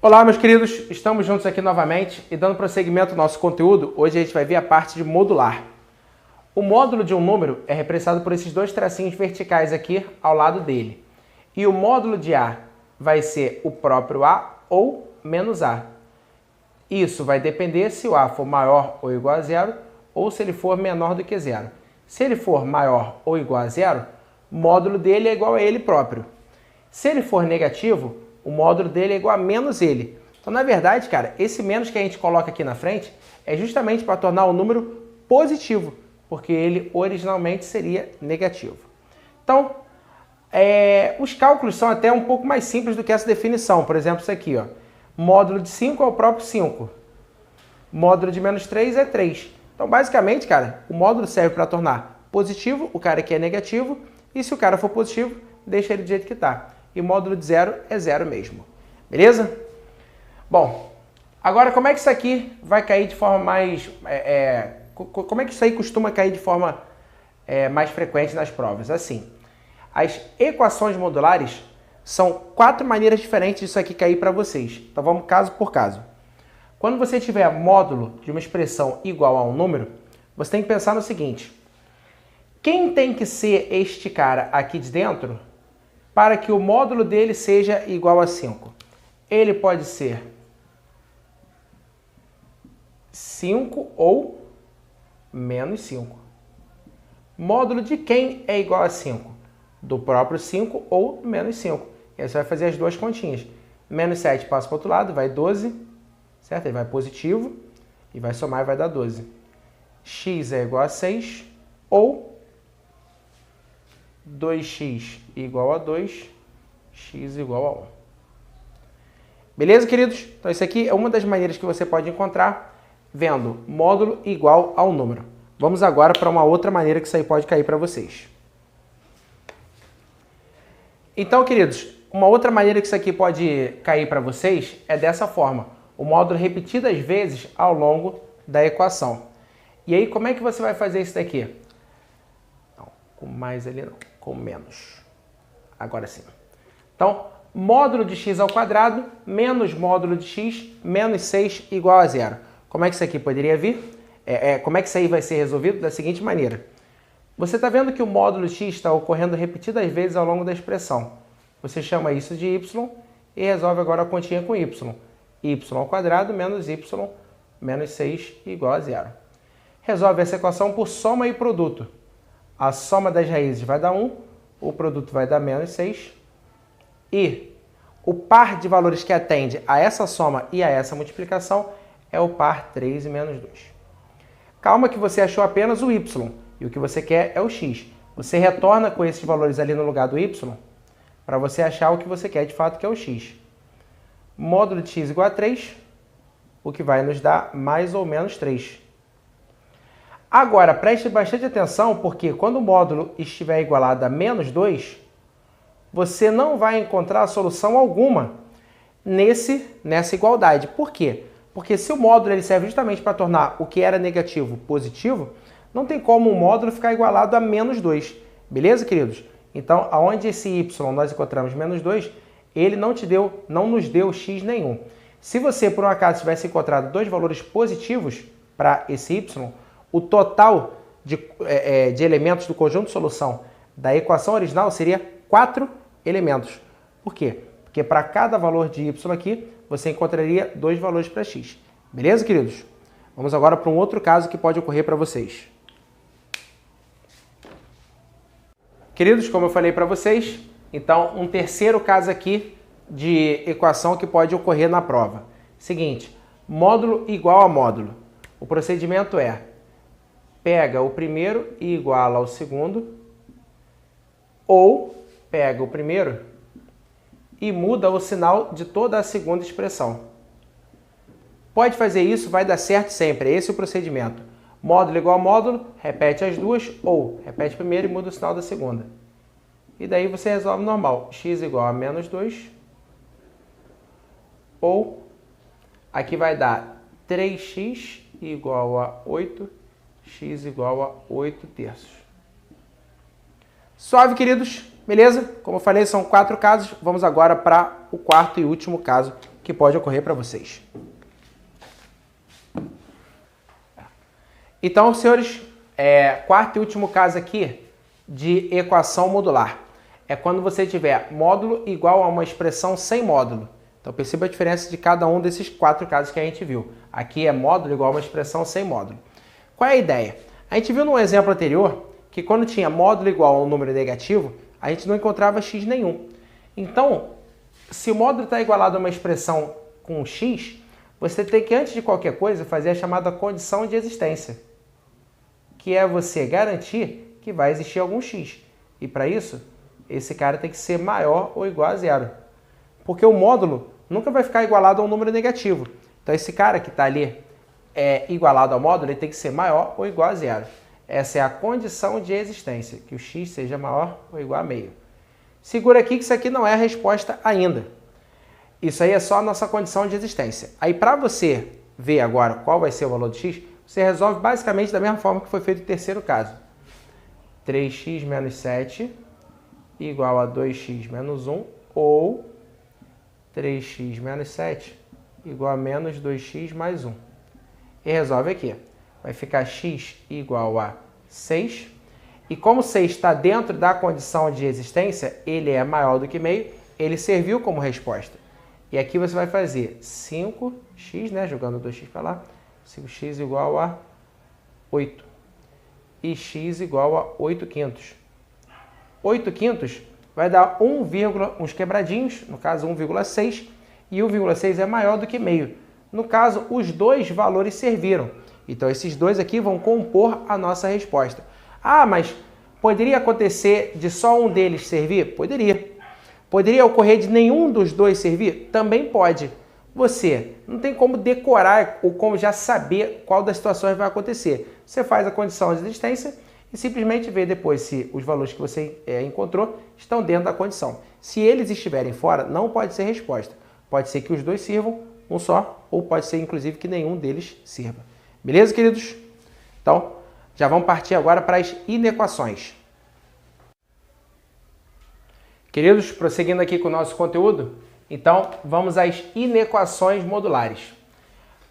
Olá, meus queridos, estamos juntos aqui novamente e dando prosseguimento ao nosso conteúdo, hoje a gente vai ver a parte de modular. O módulo de um número é representado por esses dois tracinhos verticais aqui ao lado dele. E o módulo de A vai ser o próprio A ou menos A. Isso vai depender se o A for maior ou igual a zero ou se ele for menor do que zero. Se ele for maior ou igual a zero, o módulo dele é igual a ele próprio. Se ele for negativo, o módulo dele é igual a menos ele. Então, na verdade, cara, esse menos que a gente coloca aqui na frente é justamente para tornar o número positivo, porque ele originalmente seria negativo. Então, os cálculos são até um pouco mais simples do que essa definição. Por exemplo, isso aqui, ó. Módulo de 5 é o próprio 5. Módulo de menos 3 é 3. Então, basicamente, cara, o módulo serve para tornar positivo o cara que é negativo, e se o cara for positivo, deixa ele do jeito que está. E o módulo de zero é zero mesmo. Beleza? Bom, agora como é que isso aqui vai cair de forma mais... como é que isso aí costuma cair de forma mais frequente nas provas? Assim, as equações modulares são 4 maneiras diferentes disso aqui cair para vocês. Então vamos caso por caso. Quando você tiver módulo de uma expressão igual a um número, você tem que pensar no seguinte. Quem tem que ser este cara aqui de dentro para que o módulo dele seja igual a 5? Ele pode ser 5 ou menos 5. Módulo de quem é igual a 5? Do próprio 5 ou menos 5. E aí você vai fazer as duas continhas. Menos 7 passa para o outro lado, vai 12, certo? Ele vai positivo e vai somar e vai dar 12. X é igual a 6 ou 2x igual a 2, x igual a 1. Beleza, queridos? Então, isso aqui é uma das maneiras que você pode encontrar vendo módulo igual ao número. Vamos agora para uma outra maneira que isso aí pode cair para vocês. Então, queridos, uma outra maneira que isso aqui pode cair para vocês é dessa forma. O módulo repetidas vezes ao longo da equação. E aí, como é que você vai fazer isso daqui? Não, com mais ali não, com menos. Agora sim. Então, módulo de x ao quadrado menos módulo de x menos 6 igual a zero. Como é que isso aqui poderia vir? Como é que isso aí vai ser resolvido? Da seguinte maneira. Você está vendo que o módulo x está ocorrendo repetidas vezes ao longo da expressão. Você chama isso de y e resolve agora a continha com y. Y ao quadrado menos y menos 6 igual a zero. Resolve essa equação por soma e produto. A soma das raízes vai dar 1, o produto vai dar menos 6. E o par de valores que atende a essa soma e a essa multiplicação é o par 3 e menos 2. Calma que você achou apenas o y, e o que você quer é o x. Você retorna com esses valores ali no lugar do y, para você achar o que você quer de fato, que é o x. Módulo de x igual a 3, o que vai nos dar mais ou menos 3. Agora, preste bastante atenção, porque quando o módulo estiver igualado a menos 2, você não vai encontrar solução alguma nessa igualdade. Por quê? Porque se o módulo ele serve justamente para tornar o que era negativo positivo, não tem como o módulo ficar igualado a menos 2. Beleza, queridos? Então, aonde esse y nós encontramos menos 2, ele não nos deu x nenhum. Se você, por um acaso, tivesse encontrado dois valores positivos para esse y, o total de elementos do conjunto de solução da equação original seria 4 elementos. Por quê? Porque para cada valor de y aqui, você encontraria dois valores para x. Beleza, queridos? Vamos agora para um outro caso que pode ocorrer para vocês. Queridos, como eu falei para vocês, então um terceiro caso aqui de equação que pode ocorrer na prova. Seguinte, módulo igual a módulo. O procedimento é, pega o primeiro e iguala ao segundo, ou pega o primeiro e muda o sinal de toda a segunda expressão. Pode fazer isso, vai dar certo sempre, esse é o procedimento. Módulo igual a módulo, repete as duas, ou repete primeiro e muda o sinal da segunda. E daí você resolve normal, x igual a menos 2, ou aqui vai dar 3x igual a 8, x igual a 8 terços. Suave, queridos? Beleza? Como eu falei, são 4 casos. Vamos agora para o quarto e último caso que pode ocorrer para vocês. Então, senhores, quarto e último caso aqui de equação modular. É quando você tiver módulo igual a uma expressão sem módulo. Então, perceba a diferença de cada um desses 4 casos que a gente viu. Aqui é módulo igual a uma expressão sem módulo. Qual é a ideia? A gente viu no exemplo anterior que quando tinha módulo igual a um número negativo, a gente não encontrava x nenhum. Então, se o módulo está igualado a uma expressão com x, você tem que, antes de qualquer coisa, fazer a chamada condição de existência, que é você garantir que vai existir algum x. E para isso, esse cara tem que ser maior ou igual a zero. Porque o módulo nunca vai ficar igualado a um número negativo. Então esse cara que está ali igualado ao módulo, ele tem que ser maior ou igual a zero. Essa é a condição de existência, que o x seja maior ou igual a meio. Segura aqui que isso aqui não é a resposta ainda. Isso aí é só a nossa condição de existência. Aí para você ver agora qual vai ser o valor de x, você resolve basicamente da mesma forma que foi feito o terceiro caso. 3x menos 7 igual a 2x menos 1 ou 3x menos 7 igual a menos 2x mais 1. E resolve aqui. Vai ficar x igual a 6. E como 6 está dentro da condição de existência, ele é maior do que meio, ele serviu como resposta. E aqui você vai fazer 5x, né, jogando 2x para lá, 5x igual a 8. E x igual a 8 quintos. 8 quintos vai dar uns quebradinhos, no caso 1,6, e 1,6 é maior do que meio. No caso, os dois valores serviram. Então, esses dois aqui vão compor a nossa resposta. Ah, mas poderia acontecer de só um deles servir? Poderia. Poderia ocorrer de nenhum dos dois servir? Também pode. Você não tem como decorar ou como já saber qual das situações vai acontecer. Você faz a condição de existência e simplesmente vê depois se os valores que você encontrou estão dentro da condição. Se eles estiverem fora, não pode ser resposta. Pode ser que os dois sirvam, um só, ou pode ser inclusive que nenhum deles sirva. Beleza, queridos? Então, já vamos partir agora para as inequações. Queridos, prosseguindo aqui com o nosso conteúdo, então vamos às inequações modulares.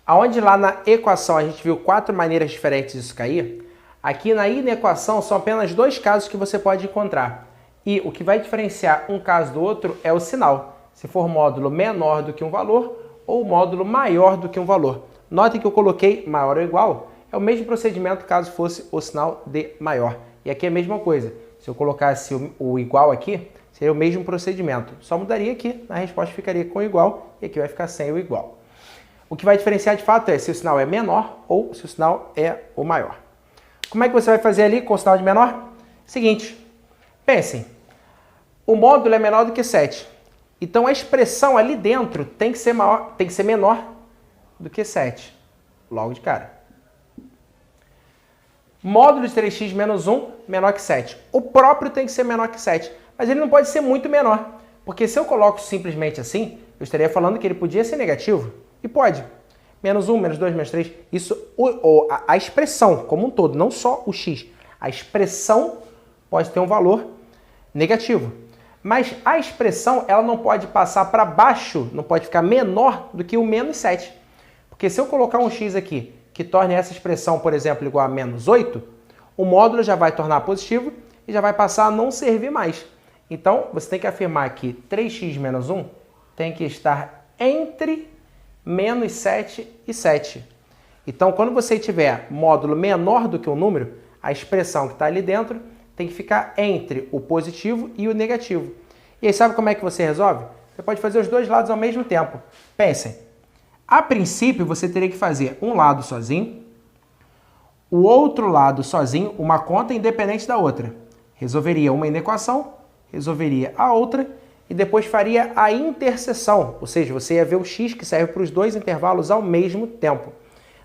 Aonde lá na equação a gente viu 4 maneiras diferentes disso cair, aqui na inequação são apenas 2 casos que você pode encontrar. E o que vai diferenciar um caso do outro é o sinal. Se for módulo menor do que um valor ou módulo maior do que um valor. Notem que eu coloquei maior ou igual, é o mesmo procedimento caso fosse o sinal de maior. E aqui é a mesma coisa. Se eu colocasse o igual aqui, seria o mesmo procedimento. Só mudaria aqui, na resposta ficaria com igual e aqui vai ficar sem o igual. O que vai diferenciar de fato é se o sinal é menor ou se o sinal é o maior. Como é que você vai fazer ali com o sinal de menor? Seguinte, pensem, o módulo é menor do que 7. Então a expressão ali dentro tem que ser menor do que 7, logo de cara. Módulo de 3x menos 1 menor que 7. O próprio tem que ser menor que 7, mas ele não pode ser muito menor, porque se eu coloco simplesmente assim, eu estaria falando que ele podia ser negativo, e pode. Menos 1, menos 2, menos 3, isso, a expressão como um todo, não só o x, a expressão pode ter um valor negativo. Mas a expressão ela não pode passar para baixo, não pode ficar menor do que o menos 7. Porque se eu colocar um x aqui que torne essa expressão, por exemplo, igual a menos 8, o módulo já vai tornar positivo e já vai passar a não servir mais. Então, você tem que afirmar que 3x menos 1 tem que estar entre menos 7 e 7. Então, quando você tiver módulo menor do que um número, a expressão que está ali dentro tem que ficar entre o positivo e o negativo. E aí, sabe como é que você resolve? Você pode fazer os dois lados ao mesmo tempo. Pensem, a princípio você teria que fazer um lado sozinho, o outro lado sozinho, uma conta independente da outra. Resolveria uma inequação, resolveria a outra e depois faria a interseção, ou seja, você ia ver o x que serve para os dois intervalos ao mesmo tempo.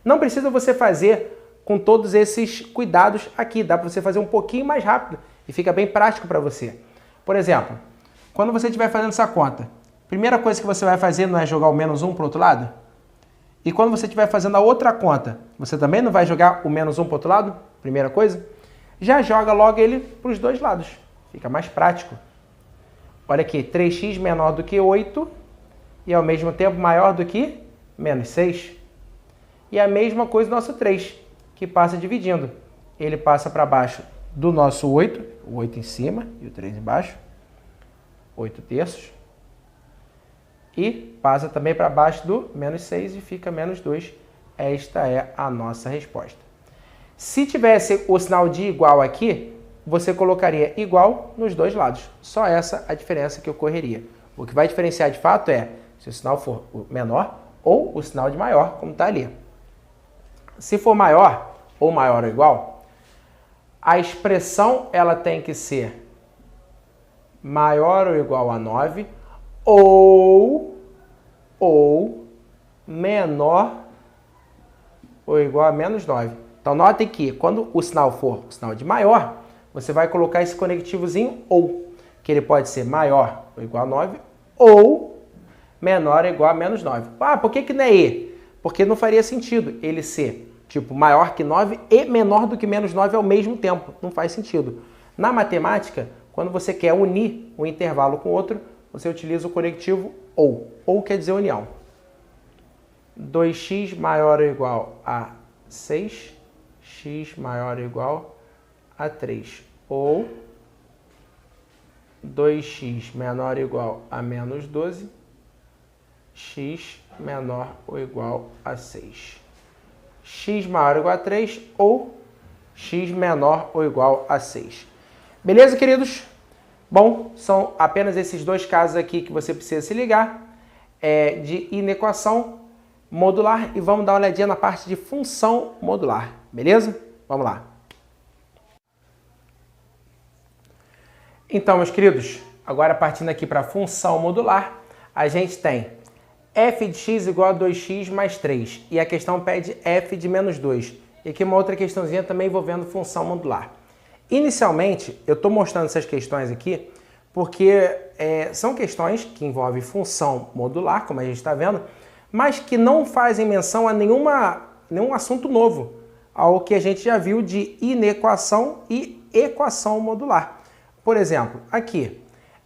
Não precisa você fazer com todos esses cuidados aqui, dá para você fazer um pouquinho mais rápido e fica bem prático para você. Por exemplo, quando você estiver fazendo essa conta, a primeira coisa que você vai fazer não é jogar o menos 1 para o outro lado? E quando você estiver fazendo a outra conta, você também não vai jogar o menos 1 para o outro lado? Primeira coisa? Já joga logo ele para os dois lados. Fica mais prático. Olha aqui, 3x menor do que 8 e ao mesmo tempo maior do que menos 6. E a mesma coisa do nosso 3, que passa dividindo. Ele passa para baixo do nosso 8, o 8 em cima e o 3 embaixo, 8 terços. E passa também para baixo do menos 6 e fica menos 2. Esta é a nossa resposta. Se tivesse o sinal de igual aqui, você colocaria igual nos dois lados. Só essa a diferença que ocorreria. O que vai diferenciar de fato é se o sinal for o menor ou o sinal de maior, como está ali. Se for maior ou maior ou igual, a expressão ela tem que ser maior ou igual a 9 ou menor ou igual a menos 9. Então, notem que quando o sinal for o sinal de maior, você vai colocar esse conectivozinho ou, que ele pode ser maior ou igual a 9 ou menor ou igual a menos 9. Ah, por que não é E? Porque não faria sentido ele ser tipo maior que 9 e menor do que menos 9 ao mesmo tempo. Não faz sentido. Na matemática, quando você quer unir um intervalo com outro, você utiliza o conectivo ou. Ou quer dizer união. 2x maior ou igual a 6, x maior ou igual a 3. Ou 2x menor ou igual a menos 12, x menor ou igual a 6. X maior ou igual a 3 ou x menor ou igual a 6. Beleza, queridos? Bom, são apenas esses dois casos aqui que você precisa se ligar de inequação modular e vamos dar uma olhadinha na parte de função modular, beleza? Vamos lá. Então, meus queridos, agora partindo aqui para a função modular, a gente tem f de x igual a 2x mais 3 e a questão pede f de menos 2. E aqui uma outra questãozinha também envolvendo função modular. Inicialmente, eu estou mostrando essas questões aqui porque são questões que envolvem função modular, como a gente está vendo, mas que não fazem menção a nenhum assunto novo, ao que a gente já viu de inequação e equação modular. Por exemplo, aqui,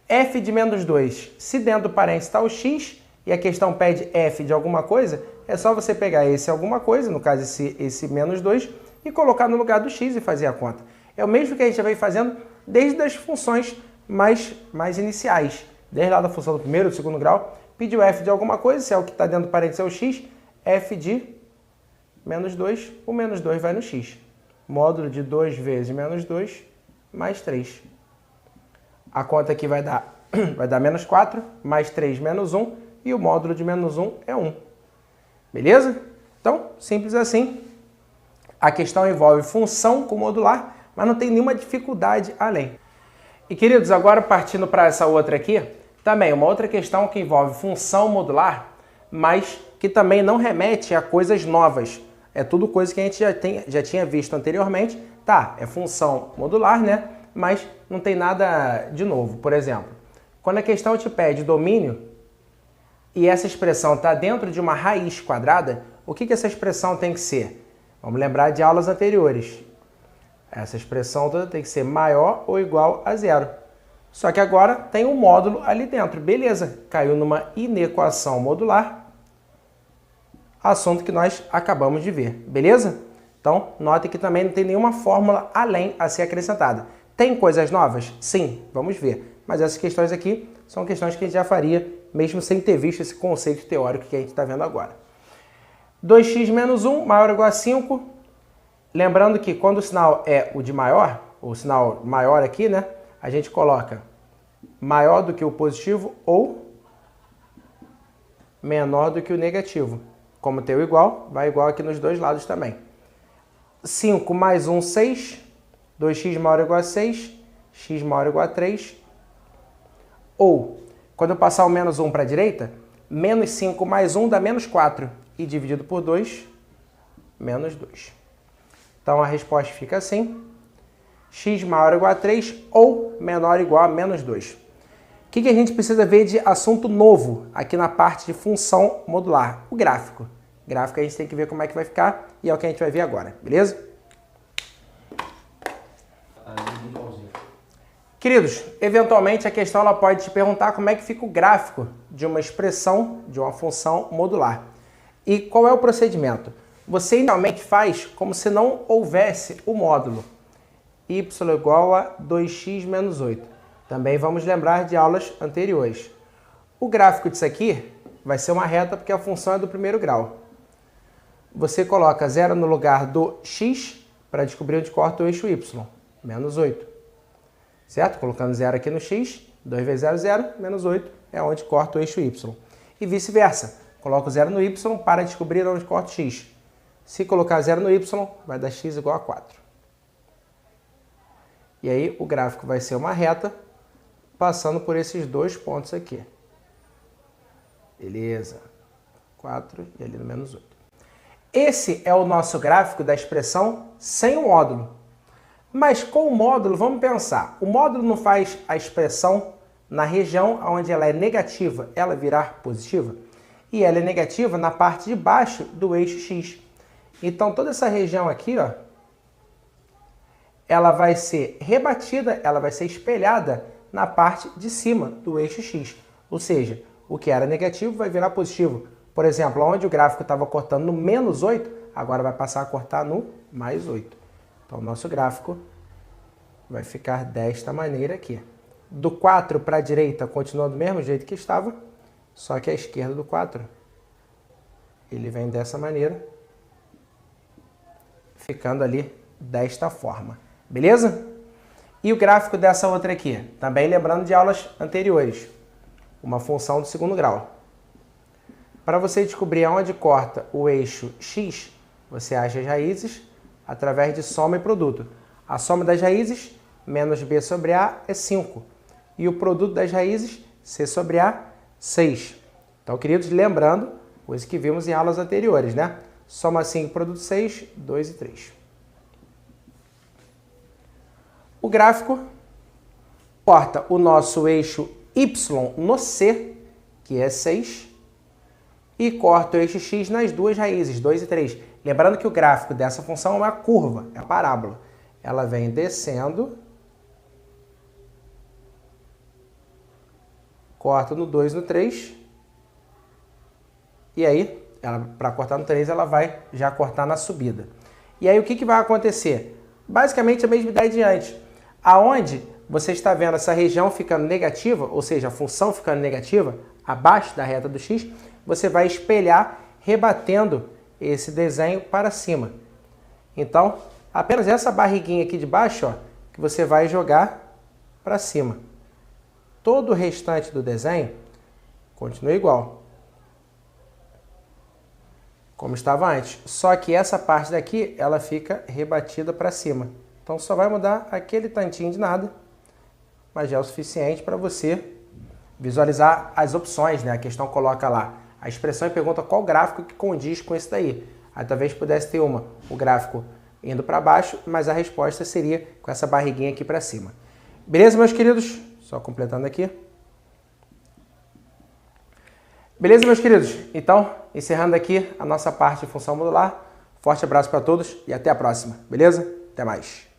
f de menos 2, se dentro do parênteses está o x e a questão pede f de alguma coisa, é só você pegar esse alguma coisa, no caso esse menos 2, e colocar no lugar do x e fazer a conta. É o mesmo que a gente já vem fazendo desde as funções mais iniciais. Desde lá da função do primeiro, do segundo grau, pediu f de alguma coisa, se é o que está dentro do parênteses é o x, f de menos 2, o menos 2 vai no x. Módulo de 2 vezes menos 2 mais 3. A conta aqui vai dar menos 4, mais 3 menos 1, e o módulo de menos 1 é 1. Beleza? Então, simples assim. A questão envolve função com modular, mas não tem nenhuma dificuldade além. E, queridos, agora partindo para essa outra aqui, também uma outra questão que envolve função modular, mas que também não remete a coisas novas. É tudo coisa que a gente já tinha visto anteriormente. Tá, é função modular, né? Mas não tem nada de novo. Por exemplo, quando a questão te pede domínio e essa expressão está dentro de uma raiz quadrada, o que essa expressão tem que ser? Vamos lembrar de aulas anteriores. Essa expressão toda tem que ser maior ou igual a zero. Só que agora tem um módulo ali dentro. Beleza, caiu numa inequação modular, assunto que nós acabamos de ver. Beleza? Então, note que também não tem nenhuma fórmula além a ser acrescentada. Tem coisas novas? Sim, vamos ver. Mas essas questões aqui são questões que a gente já faria, mesmo sem ter visto esse conceito teórico que a gente está vendo agora. 2x menos 1 maior ou igual a 5. Lembrando que quando o sinal é o de maior, o sinal maior aqui, né? A gente coloca maior do que o positivo ou menor do que o negativo. Como tem o igual, vai igual aqui nos dois lados também. 5 mais 1, 6. 2x maior ou igual a 6. X maior ou igual a 3. Ou, quando eu passar o menos 1 para a direita, menos 5 mais 1 dá menos 4. E dividido por 2, menos 2. Então a resposta fica assim. X maior ou igual a 3 ou menor ou igual a menos 2. O que a gente precisa ver de assunto novo aqui na parte de função modular? O gráfico. O gráfico a gente tem que ver como é que vai ficar e é o que a gente vai ver agora, beleza? Queridos, eventualmente a questão ela pode te perguntar como é que fica o gráfico de uma expressão, de uma função modular. E qual é o procedimento? Você inicialmente faz como se não houvesse o módulo y igual a 2x menos 8. Também vamos lembrar de aulas anteriores. O gráfico disso aqui vai ser uma reta porque a função é do primeiro grau. Você coloca 0 no lugar do x para descobrir onde corta o eixo y, menos 8. Certo? Colocando 0 aqui no x, 2 vezes 0, 0, menos 8 é onde corta o eixo y. E vice-versa. Coloco 0 no y para descobrir onde corta o x. Se colocar 0 no y, vai dar x igual a 4. E aí o gráfico vai ser uma reta passando por esses dois pontos aqui. Beleza. 4 e ali no menos 8. Esse é o nosso gráfico da expressão sem o módulo. Mas com o módulo, vamos pensar. O módulo não faz a expressão na região onde ela é negativa, ela virar positiva? E ela é negativa na parte de baixo do eixo x. Então toda essa região aqui, ó, ela vai ser rebatida, ela vai ser espelhada na parte de cima do eixo x. Ou seja, o que era negativo vai virar positivo. Por exemplo, onde o gráfico estava cortando no menos 8, agora vai passar a cortar no mais 8. Então, o nosso gráfico vai ficar desta maneira aqui. Do 4 para a direita continua do mesmo jeito que estava, só que a esquerda do 4, ele vem dessa maneira, ficando ali desta forma. Beleza? E o gráfico dessa outra aqui? Também lembrando de aulas anteriores. Uma função do segundo grau. Para você descobrir onde corta o eixo x, você acha as raízes através de soma e produto. A soma das raízes, menos b sobre a, é 5. E o produto das raízes, c sobre a, 6. Então, queridos, lembrando, coisa que vimos em aulas anteriores, né? Soma 5, produto 6, 2 e 3. O gráfico corta o nosso eixo y no c, que é 6, e corta o eixo x nas duas raízes, 2 e 3. Lembrando que o gráfico dessa função é uma curva, é uma parábola. Ela vem descendo, corta no 2 e no 3, e aí, para cortar no 3, ela vai já cortar na subida. E aí, o que vai acontecer? Basicamente, a mesma ideia de antes. Aonde você está vendo essa região ficando negativa, ou seja, a função ficando negativa, abaixo da reta do x, você vai espelhar, rebatendo esse desenho para cima. Então, apenas essa barriguinha aqui de baixo, ó, que você vai jogar para cima. Todo o restante do desenho continua igual, como estava antes. Só que essa parte daqui, ela fica rebatida para cima. Então, só vai mudar aquele tantinho de nada, mas já é o suficiente para você visualizar as opções, né? A questão coloca lá a expressão e pergunta qual gráfico que condiz com esse daí. Aí talvez pudesse ter o gráfico indo para baixo, mas a resposta seria com essa barriguinha aqui para cima. Beleza, meus queridos? Só completando aqui. Beleza, meus queridos? Então, encerrando aqui a nossa parte de função modular. Forte abraço para todos e até a próxima. Beleza? Até mais.